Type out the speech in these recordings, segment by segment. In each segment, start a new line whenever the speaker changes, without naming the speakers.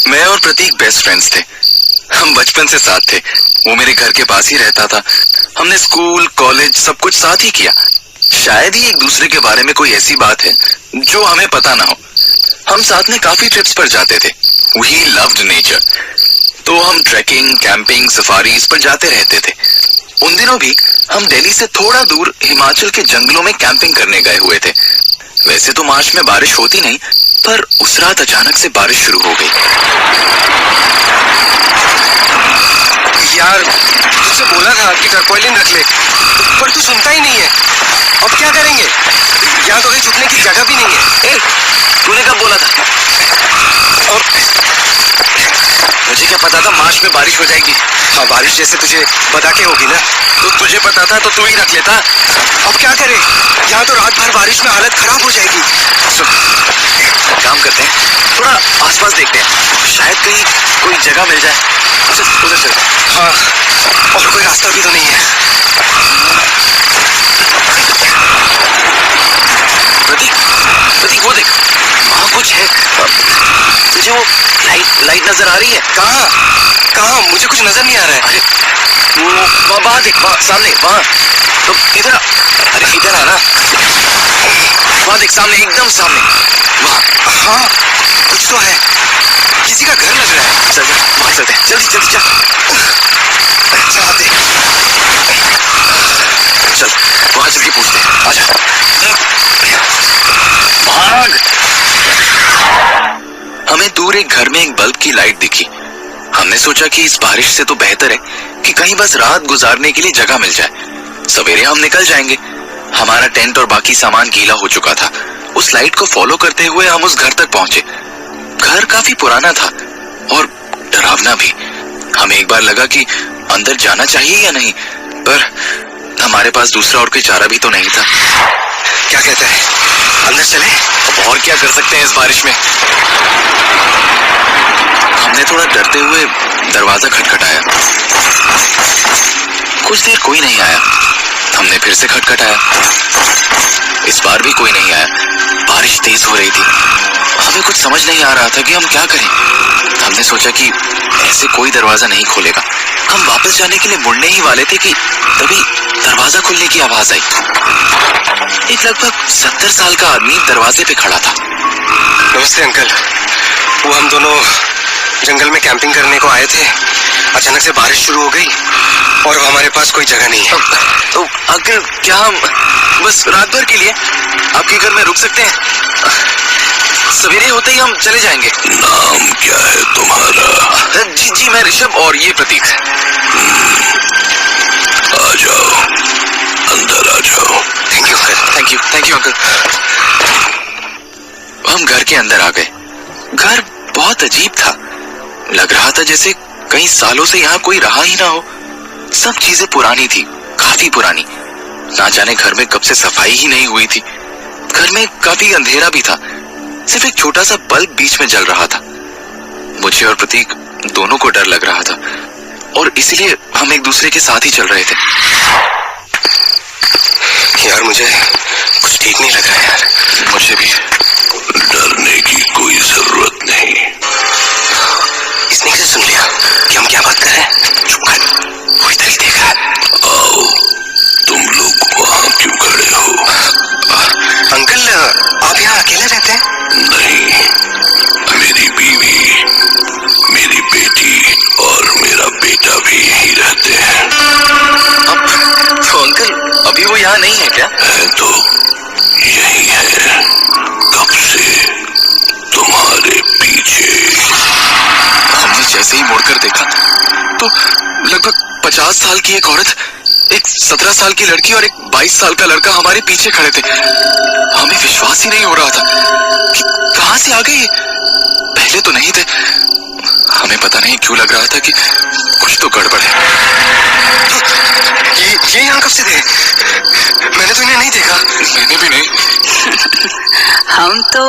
मैं और प्रतीक best friends थे। हम बचपन से साथ थे। वो मेरे घर के पास ही रहता था। हमने स्कूल कॉलेज सब कुछ साथ ही किया। शायद ही एक दूसरे के बारे में कोई ऐसी बात है जो हमें पता ना हो। हम साथ में काफी ट्रिप्स पर जाते थे। We loved nature। तो हम ट्रैकिंग कैंपिंग सफारीज पर जाते रहते थे। उन दिनों भी हम दिल्ली से थोड़ा दूर हिमाचल के जंगलों में कैंपिंग करने गए हुए थे। वैसे तो मार्च में बारिश होती नहीं, पर उस रात अचानक से बारिश शुरू हो गई।
यार तुझसे बोला था कि टरपॉलिन रख ले, पर तू सुनता ही नहीं है। अब क्या करेंगे? यहाँ तो कहीं छुपने की जगह भी नहीं है।
तूने कब बोला था?
और
मुझे क्या पता था मार्च में बारिश हो जाएगी।
हाँ, बारिश जैसे तुझे बता के होगी ना।
तो तुझे पता था तो तू ही रख लेता।
अब क्या करें? यहाँ तो रात भर बारिश में हालत खराब हो जाएगी।
सुन, काम करते हैं, थोड़ा आसपास देखते हैं, शायद कहीं कोई जगह मिल जाए। चल उधर चल।
हाँ, और कोई रास्ता भी तो नहीं है।
प्रतीक, प्रतीक वो देख, वहाँ कुछ है। तुझे वो लाइट नजर आ रही है?
कहाँ कहाँ? मुझे कुछ नजर नहीं आ रहा है।
अरे वो वहाँ देख, वहाँ सामने, वहाँ तो इधर। अरे इधर आ ना, वहाँ देख सामने, एकदम सामने वहाँ।
हाँ, कुछ तो है। किसी का घर लग रहा है।
चल वहाँ चलते हैं, जल्दी जल्दी चल। चल वहाँ चल के पूछते हैं। आजा भाग। हमें दूर एक घर में एक बल्ब की लाइट दिखी। हमने सोचा कि इस बारिश से तो बेहतर है कि कहीं बस रात गुजारने के लिए जगह मिल जाए। सवेरे हम निकल जाएंगे। हमारा टेंट और बाकी सामान गीला हो चुका था। उस लाइट को फॉलो करते हुए हम उस घर तक पहुंचे। घर काफी पुराना था और डरावना भी। हमें एक बार लगा कि अंदर जाना चाहिए या नहीं, पर हमारे पास दूसरा और कोई चारा भी तो नहीं था।
क्या कहता है, अंदर चले?
अब और क्या कर सकते हैं इस बारिश में। हमने थोड़ा डरते हुए दरवाजा खटखटाया। कुछ देर कोई नहीं आया। हमने फिर से खटखटाया। इस बार भी कोई नहीं आया। बारिश तेज हो रही थी। हमें कुछ समझ नहीं आ रहा था कि हम क्या करें। हमने सोचा कि ऐसे कोई दरवाजा नहीं खोलेगा। हम वापस जाने के लिए मुड़ने ही वाले थे कि तभी दरवाजा खुलने की आवाज आई। एक लगभग 70 साल का आदमी दरवाजे पे खड़ा था।
नमस्ते अंकल। वो हम दोनों जंगल में कैंपिंग करने को आए थे। अचानक से बारिश शुरू हो गई और अब हमारे पास कोई जगह नहीं है।
तो अंकल, क्या हम बस रात भर के लिए आपके घर में रुक सकते हैं? सवेरे होते ही हम चले जाएंगे।
नाम क्या है तुम्हारा?
जी जी, मैं ऋषभ और ये प्रतीक।
आ जाओ, अंदर आ जाओ।
Thank you uncle, thank you, thank you uncle. हम घर के अंदर आ गए। घर बहुत अजीब था। लग रहा था जैसे कई सालों से यहाँ कोई रहा ही ना हो। सब चीजें पुरानी थी, काफी पुरानी। ना जाने घर में कब से सफाई ही नहीं हुई थी। घर में काफी अंधेरा भी था। सिर्फ एक छोटा सा बल्ब बीच में जल रहा था। मुझे और प्रतीक दोनों को डर लग रहा था और इसलिए हम एक दूसरे के साथ ही चल रहे थे।
यार मुझे कुछ ठीक नहीं लग रहा है यार।
मुझे भी।
डरने की कोई जरूरत नहीं।
इसने कैसे सुन लिया कि हम क्या बात कर रहे हैं? चुप कर, वो इधर ही देख रहा है।
आओ, तुम लोग वहाँ क्यों खड़े हो?
अंकल, आप यहाँ अकेले रहते हैं?
नहीं, मेरी बीवी, मेरी बेटी और मेरा बेटा भी यहीं रहते हैं।
अब तो अंकल अभी वो यहाँ नहीं है क्या?
है तो यही है, कब से तुम्हारे पीछे।
हमने जैसे ही मुड़कर देखा तो लगभग 50 साल की एक औरत, एक 17 साल की लड़की और एक 22 साल का लड़का हमारे पीछे खड़े थे। हमें विश्वास ही नहीं हो रहा था कि कहां से आ गए। पहले तो नहीं थे। हमें पता नहीं क्यों लग रहा था कि कुछ तो गड़बड़ है।
ये यहाँ कब से थे? मैंने तो इन्हें नहीं देखा।
मैंने भी नहीं।
हम तो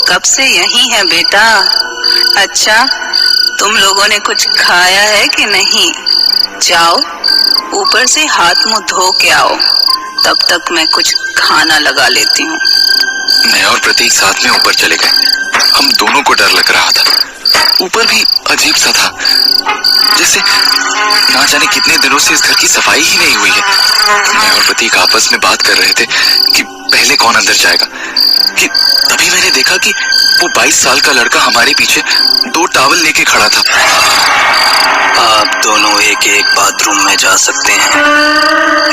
कब से यही हैं बेटा। अच्छा, तुम लोगों ने कुछ खाया है कि नहीं? जाओ ऊपर से हाथ मुंह धो के आओ, तब तक मैं कुछ खाना लगा लेती हूँ।
मैं और प्रतीक साथ में ऊपर चले गए। हम दोनों को डर लग रहा था। ऊपर भी अजीब सा था, जैसे ना जाने कितने दिनों से इस घर की सफाई ही नहीं हुई है। मैं और प्रतीक आपस में बात कर रहे थे कि पहले कौन अंदर जाएगा, कि तभी मैंने देखा कि वो 22 साल का लड़का हमारे पीछे 2 टॉवल लेके खड़ा था।
आप दोनों एक एक बाथरूम में जा सकते हैं,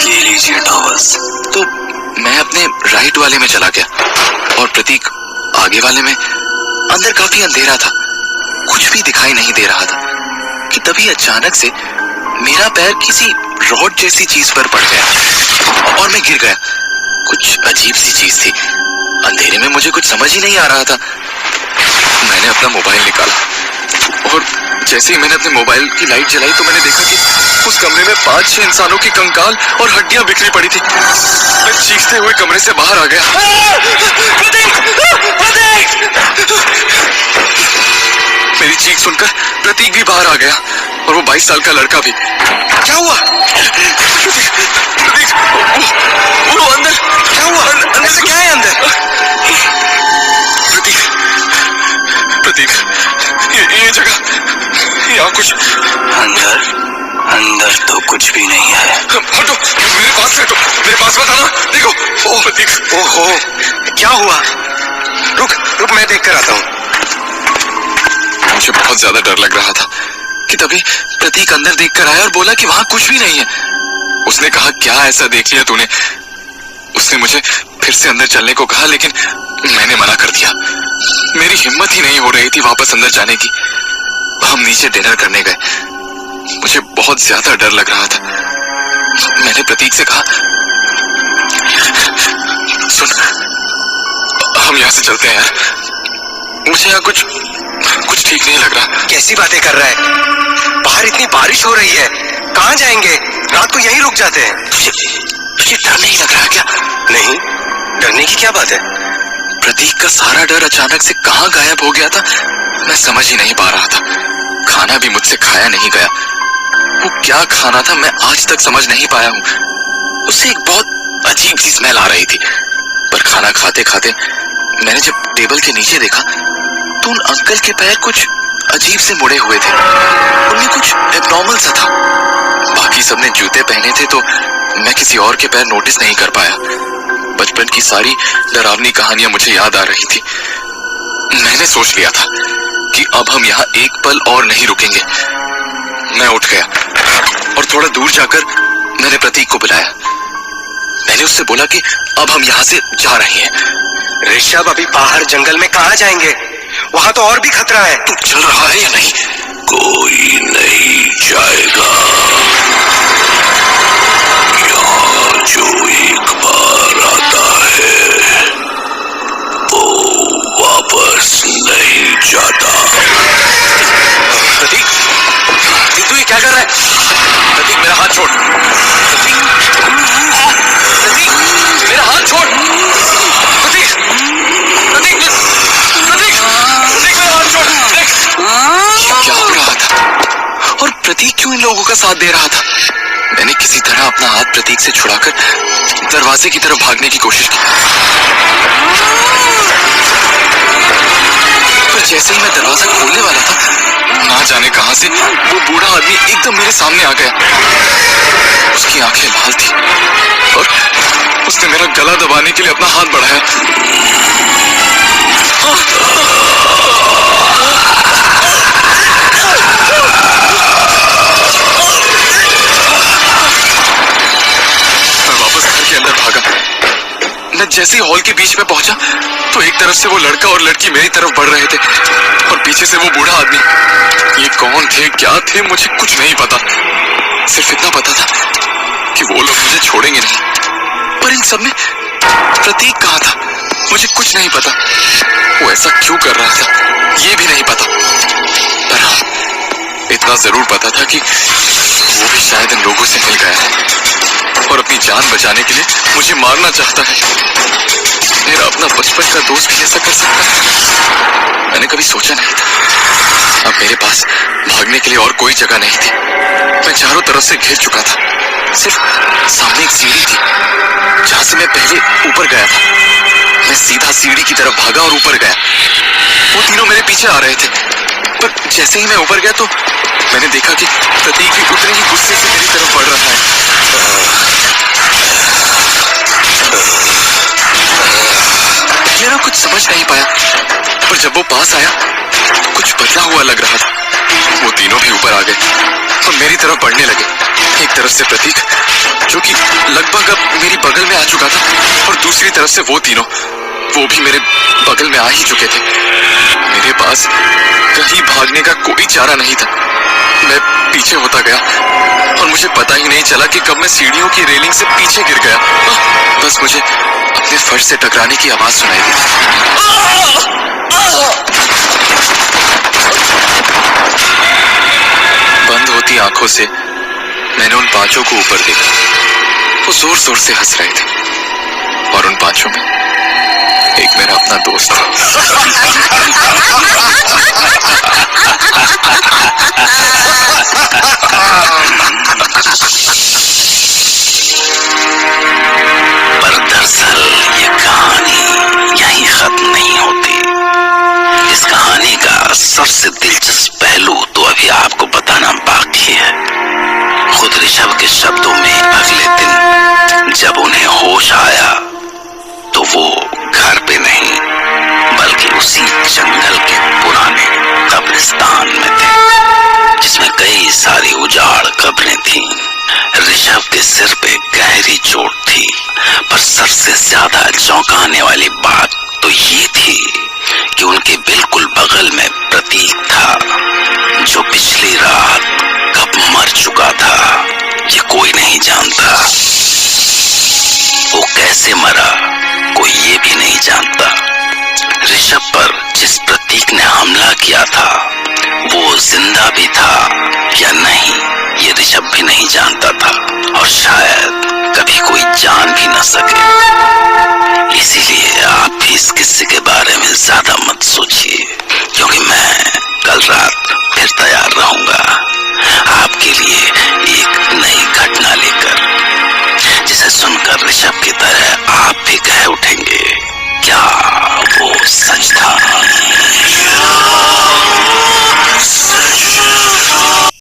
ये लीजिए टॉवल्स।
तो मैं अपने राइट वाले में चला गया और प्रतीक आगे वाले में। अंदर काफी अंधेरा था, कुछ भी दिखाई नहीं दे रहा था कि तभी अचानक से मेरा पैर किसी रॉड जैसी चीज पर पड़ गया और मैं गिर गया। कुछ अजीब सी चीज थी, अंधेरे में मुझे कुछ समझ ही नहीं आ रहा था। मैंने अपना मोबाइल निकाला और जैसे ही मैंने अपने मोबाइल की लाइट जलाई तो मैंने देखा कि उस कमरे में 5-6 इंसानों की कंकाल और हड्डियां बिखरी पड़ी थी। मैं चीखते हुए कमरे से बाहर आ गया। मेरी चीख सुनकर प्रतीक भी बाहर आ गया और वो 22 साल का लड़का भी।
क्या हुआ?
प्रतीक, वो अंदर
क्या हुआ? अंदर से क्या है अंदर?
प्रतीक, ये जगह, यहाँ कुछ
अंदर तो कुछ भी नहीं है।
हटो, मेरे पास से हटो, मेरे पास मत आना। देखो, ओह प्रतीक,
ओहो, क्या हुआ? रुक मैं देख कर आता हूँ।
मुझे बहुत ज्यादा डर लग रहा था कि तभी प्रतीक अंदर देखकर आया और बोला कि वहां कुछ भी नहीं है। उसने कहा, क्या ऐसा देख लिया तूने? उसने मुझे फिर से अंदर चलने को कहा, लेकिन मैंने मना कर दिया। मेरी हिम्मत ही नहीं हो रही थी वापस अंदर जाने की। हम नीचे डिनर करने गए। मुझे बहुत ज्यादा डर लग रहा था। मैंने प्रतीक से कहा, सुन, हम यहाँ से चलते हैं यार, मुझे यहाँ कुछ ठीक नहीं लग रहा।
कैसी बातें कर रहा है? बाहर इतनी बारिश हो रही है, कहाँ जाएंगे? रात को यहीं रुक जाते हैं।
तुझे डर नहीं लग रहा क्या?
नहीं, डरने की क्या बात है?
प्रतीक का सारा डर अचानक से कहाँ गायब हो गया था, मैं समझ ही नहीं पा रहा था। खाना भी मुझसे खाया नहीं गया। वो क्या खाना था मैं आज तक समझ नहीं पाया हूँ। उससे एक बहुत अजीब सी स्मेल आ रही थी। पर खाना खाते खाते मैंने जब टेबल के नीचे देखा तो उन अंकल के पैर कुछ अजीब से मुड़े हुए थे। उनमें कुछ एब्नॉर्मल सा था। बाकी सबने जूते पहने थे तो मैं किसी और के पैर नोटिस नहीं कर पाया। बचपन की सारी डरावनी कहानियां मुझे याद आ रही थी। मैंने सोच लिया था कि अब हम यहाँ एक पल और नहीं रुकेंगे। मैं उठ गया और थोड़ा दूर जाकर मैंने प्रतीक को बुलाया। मैंने उससे बोला कि अब हम यहाँ से जा रहे हैं।
ऋषभ, अभी बाहर जंगल में कहाँ जाएंगे? वहां तो और भी खतरा है।
तू चल रहा है या नहीं?
कोई नहीं जाएगा। यहाँ जो एक बार आता है वो वापस नहीं जाता।
प्रतीक, तू ये क्या कर रहा है? प्रतीक, मेरा हाथ छोड़। प्रतीक, मेरा हाथ छोड़। प्रतीक, प्रतीक, प्रतीक, मेरा हाथ छोड़। ये क्या हो रहा था? और प्रतीक क्यों इन लोगों का साथ दे रहा था? मैंने किसी तरह अपना हाथ प्रतीक से छुड़ाकर दरवाजे की तरफ भागने की कोशिश की। पर जैसे ही मैं दरवाजा खोलने वाला था, ना जाने कहां से वो बूढ़ा आदमी एकदम मेरे सामने आ गया। उसकी आंखें लाल थी और उसने मेरा गला दबाने के लिए अपना हाथ बढ़ाया। मैं वापस घर के अंदर भागा। मैं जैसे ही हॉल के बीच में पहुंचा तो एक तरफ से वो लड़का और लड़की मेरी तरफ बढ़ रहे थे और पीछे से वो बूढ़ा आदमी। ये कौन थे, क्या थे, मुझे कुछ नहीं पता। सिर्फ इतना पता था कि वो लोग मुझे छोड़ेंगे नहीं। पर इन सब में प्रतीक कहाँ था, मुझे कुछ नहीं पता। वो ऐसा क्यों कर रहा था ये भी नहीं पता। पर हाँ, इतना जरूर पता था कि वो भी शायद इन लोगों से मिल गया है और अपनी जान बचाने के लिए मुझे मारना चाहता है। मेरा अपना बचपन का दोस्त भी ऐसा कर सकता है? मैंने कभी सोचा नहीं था। अब मेरे पास भागने के लिए और कोई जगह नहीं थी। मैं चारों तरफ से घिर चुका था। सिर्फ सामने एक सीढ़ी थी जहां से मैं पहले ऊपर गया था। मैं सीधा सीढ़ी की तरफ भागा और ऊपर गया। वो तीनों मेरे पीछे आ रहे थे। पर जैसे ही मैं ऊपर गया तो मैंने देखा कि प्रतीक भी उतने ही गुस्से से मेरी तरफ बढ़ रहा है। मैं ना कुछ समझ नहीं पाया, पर जब वो पास आया तो कुछ बदला हुआ लग रहा था। वो तीनों भी ऊपर आ गए और मेरी तरफ बढ़ने लगे। एक तरफ से प्रतीक, जो कि लगभग अब मेरी बगल में आ चुका था, और दूसरी तरफ से वो तीनों, वो भी मेरे बगल में आ ही चुके थे। मेरे पास कहीं भागने का कोई चारा नहीं था। मैं पीछे होता गया और मुझे पता ही नहीं चला कि कब मैं सीढ़ियों की रेलिंग से पीछे गिर गया। बस मुझे अपने फर्श से टकराने की आवाज सुनाई दी। बंद होती आंखों से मैंने उन पांचों को ऊपर देखा। वो जोर जोर से हंस रहे थे और उन पांचों में एक मेरा अपना दोस्त था।
पर दरअसल ये कहानी यहीं खत्म नहीं होती। इस कहानी का सबसे दिलचस्प पहलू तो अभी आपको बताना बाकी है। खुद ऋषभ के शब्दों में अगले दिन जब उन्हें होश आया तो वो घर पे नहीं बल्कि उसी जंगल के पुराने कब्रिस्तान में थे, जिसमें कई सारी उजाड़ कब्रें थीं। ऋषभ के सिर पे गहरी चोट थी, पर सबसे ज्यादा चौंकाने वाली बात तो ये थी कि उनके बिल्कुल बगल में प्रतीक था, जो पिछली रात कब मर चुका था ये कोई नहीं जानता। वो कैसे मरा कोई ये भी नहीं जानता। ऋषभ पर जिस प्रतीक ने हमला किया था वो जिंदा भी था या नहीं ये ऋषभ भी नहीं जानता था, और शायद कभी कोई जान भी न सके। इसीलिए आप भी इस किस्से के बारे में ज्यादा मत सोचिए, क्योंकि मैं कल रात फिर तैयार रहूंगा आपके लिए एक नई घटना लेकर, जिसे सुनकर ऋषभ की तरह आप भी कह उठेंगे, क्या वो सच था?